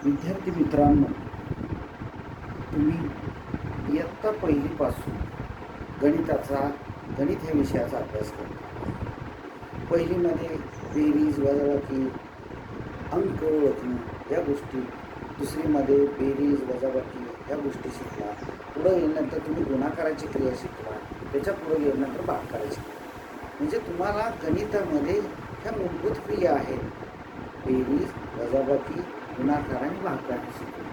विद्यार्थी मित्रांनो, तुम्ही इयत्ता पहिलीपासून गणित ह्या विषयाचा अभ्यास करता. पहिलीमध्ये बेरीज, वजाबाकी, अंक ओळखणं या गोष्टी, दुसरीमध्ये बेरीज, वजाबाकी या गोष्टी शिकला. पुढं गेल्यानंतर तुम्ही गुणाकाराची क्रिया शिकला. त्याच्या पुढे गेल्यानंतर भागाकाराची क्रिया. म्हणजे तुम्हाला गणितामध्ये ह्या मूलभूत क्रिया आहेत. बेरीज, वजाबाकी, गुणाकार आणि भागाकार शिकला.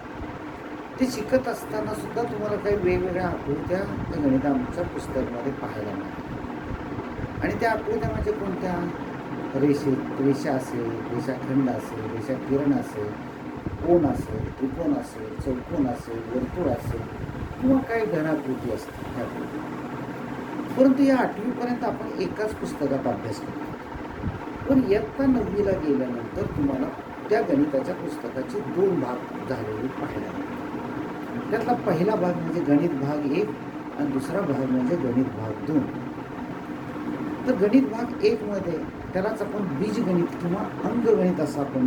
ते शिकत असताना सुद्धा तुम्हाला काही वेगवेगळ्या आकृत्या त्या गणिताच्या पुस्तकामध्ये पाहायला मिळतात. आणि त्या आकृत्या म्हणजे कोणत्या? रेषा असेल, रेषाखंड असेल, रेषाकिरण असेल, कोन असेल, त्रिकोण असेल, चौकोन असेल, वर्तुळ असेल किंवा काही घनाकृती असतील ह्या आकृती. परंतु या 8वीपर्यंत आपण एकाच पुस्तकात अभ्यास करतो. पण इयत्ता 9वीला गेल्यानंतर तुम्हाला त्या गणिताच्या पुस्तकाचे 2 भाग झालेले पाहायला मिळतात. त्यातला पहिला भाग म्हणजे गणित भाग 1 आणि दुसरा भाग म्हणजे गणित भाग 2. तर गणित भाग 1 मध्ये त्यालाच आपण बीजगणित किंवा अंकगणित असं आपण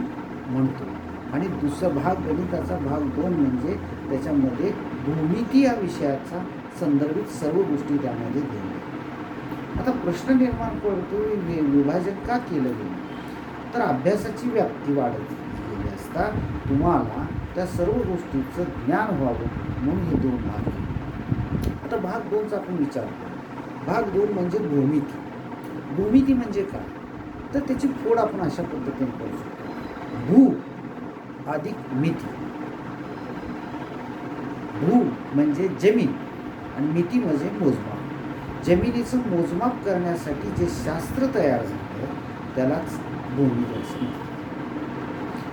म्हणतो. आणि दुसरा भाग गणिताचा भाग 2 म्हणजे त्याच्यामध्ये भूमिती या विषयाचा संदर्भित सर्व गोष्टी त्यामध्ये दिल्या. आता प्रश्न निर्माण करतो, विभाजन का केलं गेलं? तर अभ्यासाची व्याप्ती वाढत गेली असता तुम्हाला त्या सर्व गोष्टीचं ज्ञान व्हावं म्हणून हे 2 भाग केले. आता भाग 2चा आपण विचार करू. भाग 2 म्हणजे भूमिती. भूमिती म्हणजे काय? तर त्याची फोड आपण अशा पद्धतीने करू शकतो. भू अधिक मिती. भू म्हणजे जमीन आणि मिती म्हणजे मोजमाप. जमिनीचं मोजमाप करण्यासाठी जे शास्त्र तयार झालं त्यालाच भूमिती असं म्हणतात.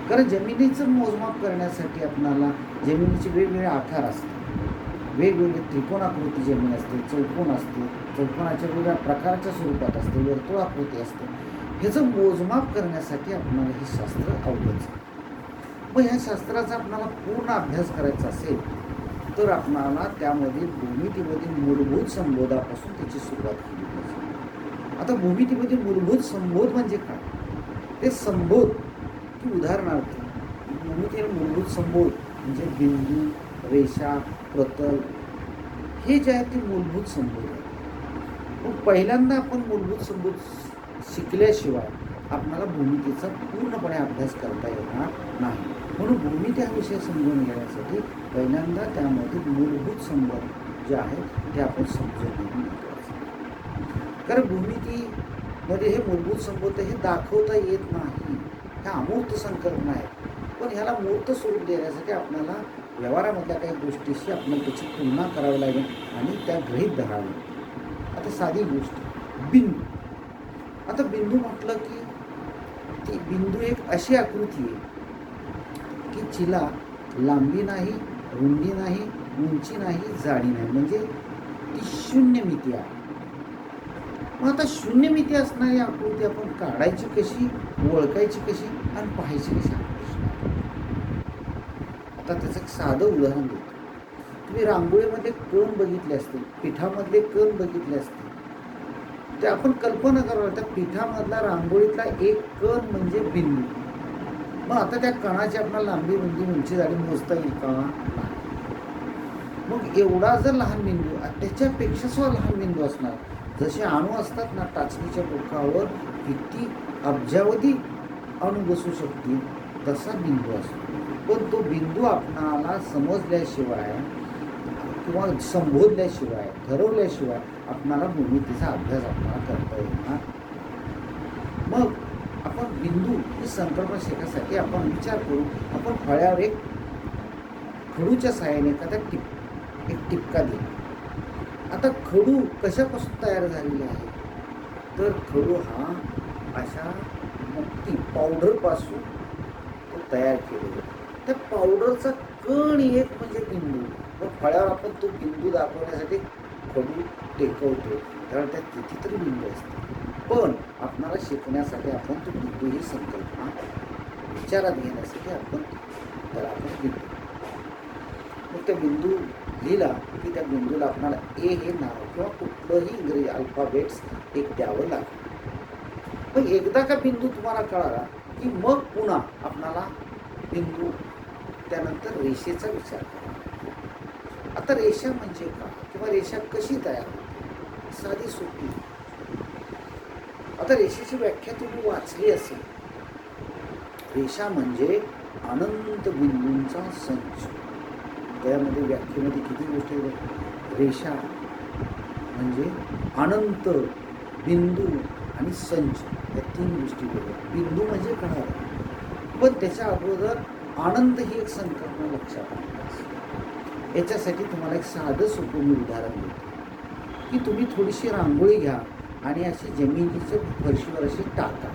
कारण जमिनीचं मोजमाप करण्यासाठी आपणाला जमिनीचे वेगवेगळे आकार असतात. वेगवेगळे त्रिकोणाकृती जमीन असते, चौकोन असते, चौकोनाच्या वेगवेगळ्या प्रकारच्या स्वरूपात असते, वर्तुळाकृती असते. ह्याचं मोजमाप करण्यासाठी आपणाला हे शास्त्र अवघड. मग ह्या शास्त्राचा आपणाला पूर्ण अभ्यास करायचा असेल तर आपणाला त्यामध्ये भूमितीमधील मूलभूत संबोधापासून त्याची सुरुवात केली पाहिजे. आता भूमितीमधील मूलभूत संबोध म्हणजे काय? ते संबोध की उदाहरणार्थ भूमितीतील मूलभूत संबोध म्हणजे बिंदू, रेषा, प्रतल हे जे आहे ते मूलभूत संबोध आहे. मग पहिल्यांदा आपण मूलभूत संबोध शिकल्याशिवाय आपल्याला भूमितीचा पूर्णपणे अभ्यास करता येणार नाही. म्हणून भूमिती हा विषय समजून घेण्यासाठी पहिल्यांदा त्यामध्ये मूलभूत संबोध जे आहेत ते आपण समजून घेणं महत्त्वाचं आहे. कारण भूमितीमध्ये हे मूलभूत संबोध हे दाखवता येत नाही. ह्या अमूर्त संकल्पना आहेत. पण ह्याला मूर्त स्वरूप देण्यासाठी आपल्याला व्यवहारामधल्या काही गोष्टीशी आपल्याला त्याची तुलना करावी लागेल आणि त्या गृहीत धराव्या. आता साधी गोष्ट बिंदू. आता बिंदू म्हटलं की ती बिंदू एक अशी आकृती आहे की जिला लांबी नाही, रुंदी नाही, उंची नाही, जाडी नाही, म्हणजे ती शून्यमिती आहे. मग आता शून्यमिती असणारी आकृती आपण काढायची कशी, ओळखायची कशी आणि पाहायची कशी? आता त्याचं एक साधं उदाहरण देतो. तुम्ही रांगोळीमध्ये कण बघितले असतील, पिठामधले कण बघितले असतील. ते आपण कल्पना करावं, त्या पिठामधला रांगोळीतला एक कण म्हणजे बिंदू. मग आता त्या कणाची आपल्याला लांबी, रुंदी, उंची, जाडी मोजता येईल का? मग एवढा जर लहान बिंदू, त्याच्यापेक्षा सुद्धा लहान बिंदू असणार. जसे अणू असतात ना, टाचणीच्या टोकावर किती अब्जावधी अणू बसू शकतील तसा बिंदू असतो. पण तो बिंदू आपणाला समजल्याशिवाय किंवा संबोधल्याशिवाय, ठरवल्याशिवाय आपणाला भूमितीचा अभ्यास आपल्याला करता येणार. मग आपण बिंदू ही संकल्पना शिकण्यासाठी आपण विचार करू. आपण फळ्यावर एक खडूच्या सहाय्याने एखादा एक टिपका देऊ. आता खडू कशापासून तयार झालेला आहे? तर खडू हा अशा मुक्ती पावडरपासून तो तयार केलेला. त्या पावडरचा कण एक म्हणजे बिंदू. मग फळ्यावर आपण तो बिंदू दाखवण्यासाठी खडू टेकवतो, त्यावेळेला त्या कितीतरी बिंदू असतात. पण आपणाला शिकण्यासाठी आपण तो बिंदू ही संकल्पना विचारात घेण्यासाठी आपण त्याला बिंदू. मग त्या बिंदू लिहिला की त्या बिंदूला आपल्याला ए हे नाव किंवा कुठलंही इंग्रजी अल्फाबेट्स एक द्यावं लागतं. पण एकदा का बिंदू तुम्हाला कळाला की मग पुन्हा आपणाला बिंदू त्यानंतर रेषेचा विचार करा. आता रेषा म्हणजे का किंवा रेषा कशी तयार होते? साधी सोपी. आता रेषेची व्याख्या तुम्ही वाचली असेल. रेषा म्हणजे अनंत बिंदूंचा संच. त्यामध्ये व्याख्येमध्ये किती गोष्टी आहेत? रेषा म्हणजे अनंत, बिंदू आणि संच या 3 गोष्टी बरोबर. बिंदू म्हणजे कळालं, पण त्याच्या अगोदर आनंद ही एक संकल्पना लक्षात आणली. याच्यासाठी तुम्हाला एक साधं सोपं मी उदाहरण देतो की तुम्ही थोडीशी रांगोळी घ्या आणि अशी जमिनीच्या फरशीवर अशी टाका.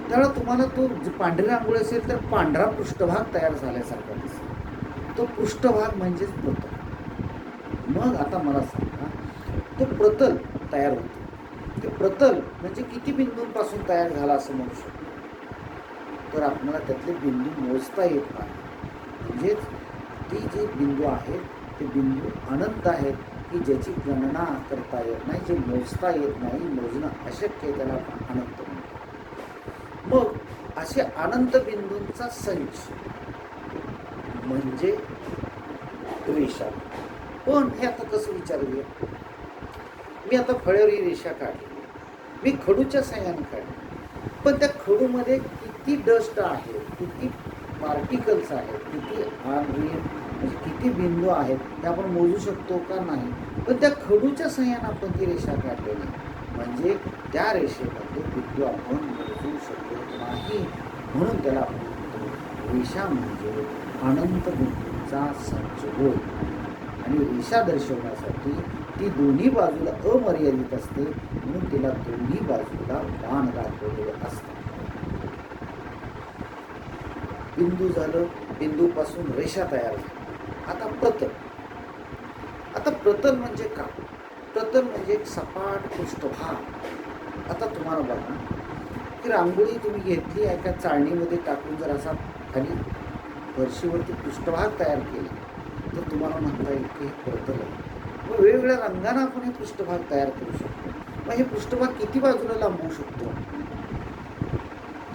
त्यावेळेला तुम्हाला तो पांढरी रांगोळी असेल तर पांढरा पृष्ठभाग तयार झाल्यासारखा दिसेल. तो पृष्ठभाग म्हणजेच प्रतल. मग आता मला सांगा, तो प्रतल तयार होतो. ते प्रतल म्हणजे किती बिंदूंपासून तयार झाला असं म्हणू शकतो. तर आपल्याला त्यातले बिंदू मोजता येत नाही. म्हणजेच ती जे बिंदू आहेत ते बिंदू अनंत आहेत की ज्याची गणना करता येत नाही, जे मोजता येत नाही, मोजणं अशक्य आहे, त्याला आपण अनंत म्हणतो. मग असे अनंत बिंदूंचा संच म्हणजे रेषा. पण हे आता कसं विचारूया? मी आता फळ्यावर ही रेषा काढली, मी खडूच्या साह्याने काढली, पण त्या खडूमध्ये किती डस्ट आहे, किती पार्टिकल्स आहेत, किती म्हणजे किती बिंदू आहेत ते आपण मोजू शकतो का? नाही. पण त्या खडूच्या साह्याने आपण ती रेषा काढलेली, म्हणजे त्या रेषेमध्ये बिंदू आपण मोजू शकत नाही. म्हणून त्याला आपण म्हणतो रेषा म्हणजे अनंत बिंदूंचा संच होय. आणि रेषा दर्शवण्यासाठी ती दोन्ही बाजूला अमर्यादित असते, म्हणून तिला दोन्ही बाजूला बाण दाखवलेले असतात. बिंदू झालं, बिंदूपासून रेषा तयार झाली. आता प्रतल. आता प्रतल म्हणजे का? प्रतल म्हणजे एक सपाट पृष्ठभाग. आता तुम्हाला बघा की रांगोळी तुम्ही घेतली एका चाळणीमध्ये टाकून जर असा खाली फरशीवरती पृष्ठभाग तयार केला तर तुम्हाला म्हणता येईल की हे प्रतल आहे. मग वेगवेगळ्या रंगाने आपण हे पृष्ठभाग तयार करू शकतो. मग हे पृष्ठभाग किती बाजूला लांबवू शकतो?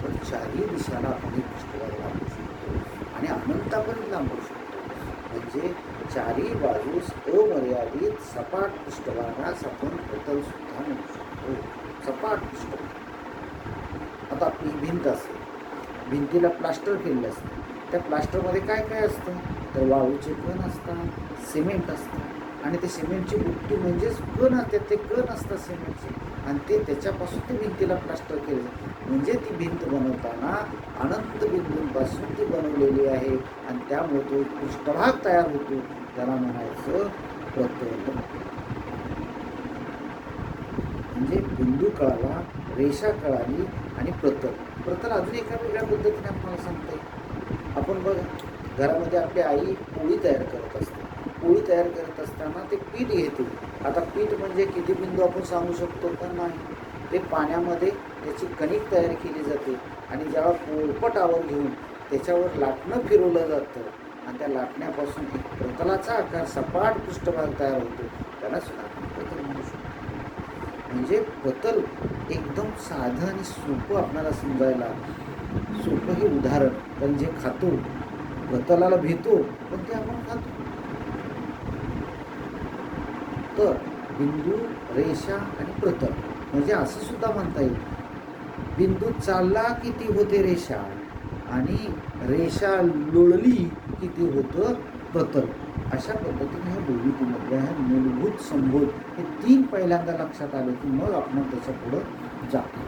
तर 4ही दिशाला आपण हे पृष्ठभाग लांबवू शकतो आणि अनंतापर्यंत लांबवू शकतो. म्हणजे 4ही बाजूस अमर्यादित सपाट पृष्ठभागास आपण प्रतल सुद्धा म्हणू शकतो. सपाट पृष्ठभाग. आता आपली भिंत असेल, भिंतीला प्लास्टर केलेलं असतं. त्या प्लास्टरमध्ये काय काय असतं? तर वाळूचे कण असतात, सिमेंट असतं आणि ते सिमेंटची बुट्टी म्हणजेच कण असतात. ते कण असतात सिमेंटचे आणि ते त्याच्यापासून ते भिंतीला प्लास्टर केलं. म्हणजे ती भिंत बनवताना अनंत बिंदूंपासून ती बनवलेली आहे आणि त्यामुळे तो एक पृष्ठभाग तयार होतो. त्याला म्हणायचं प्रतल. म्हणजे बिंदू कळाला, रेषा कळाली आणि प्रतल. प्रतल अजून एका वेगळ्या पद्धतीने आपल्याला सांगता येईल. आपण बघा, घरामध्ये आपली आई पोळी तयार करत असते. पोळी तयार करत असताना ते पीठ घेते. आता पीठ म्हणजे किती बिंदू आपण सांगू शकतो का? नाही. ते पाण्यामध्ये त्याची कणिक तयार केली जाते आणि जेव्हा पोळपटावर घेऊन त्याच्यावर लाटणं फिरवलं जातं आणि त्या लाटण्यापासून एक प्रतलाचा आकार सपाट पृष्ठभाग तयार होतो. त्याला सुद्धा आपण प्रतल म्हणू शकतो. म्हणजे प्रतल एकदम साधं आणि सोपं आपल्याला समजायला सोपं हे उदाहरण. कारण जे खातो प्रतलाला भेटतो पण ते आपण खातो. तर बिंदू, रेषा आणि प्रतल म्हणजे असं सुद्धा म्हणता येईल, बिंदू चालला किती होते रेषा आणि रेषा लोळली किती होतं प्रतल. अशा पद्धतीने ह्या भूमितीमधल्या ह्या मूलभूत संबोध हे 3 पहिल्यांदा लक्षात आले की मग आपण त्याच्या पुढं जातो.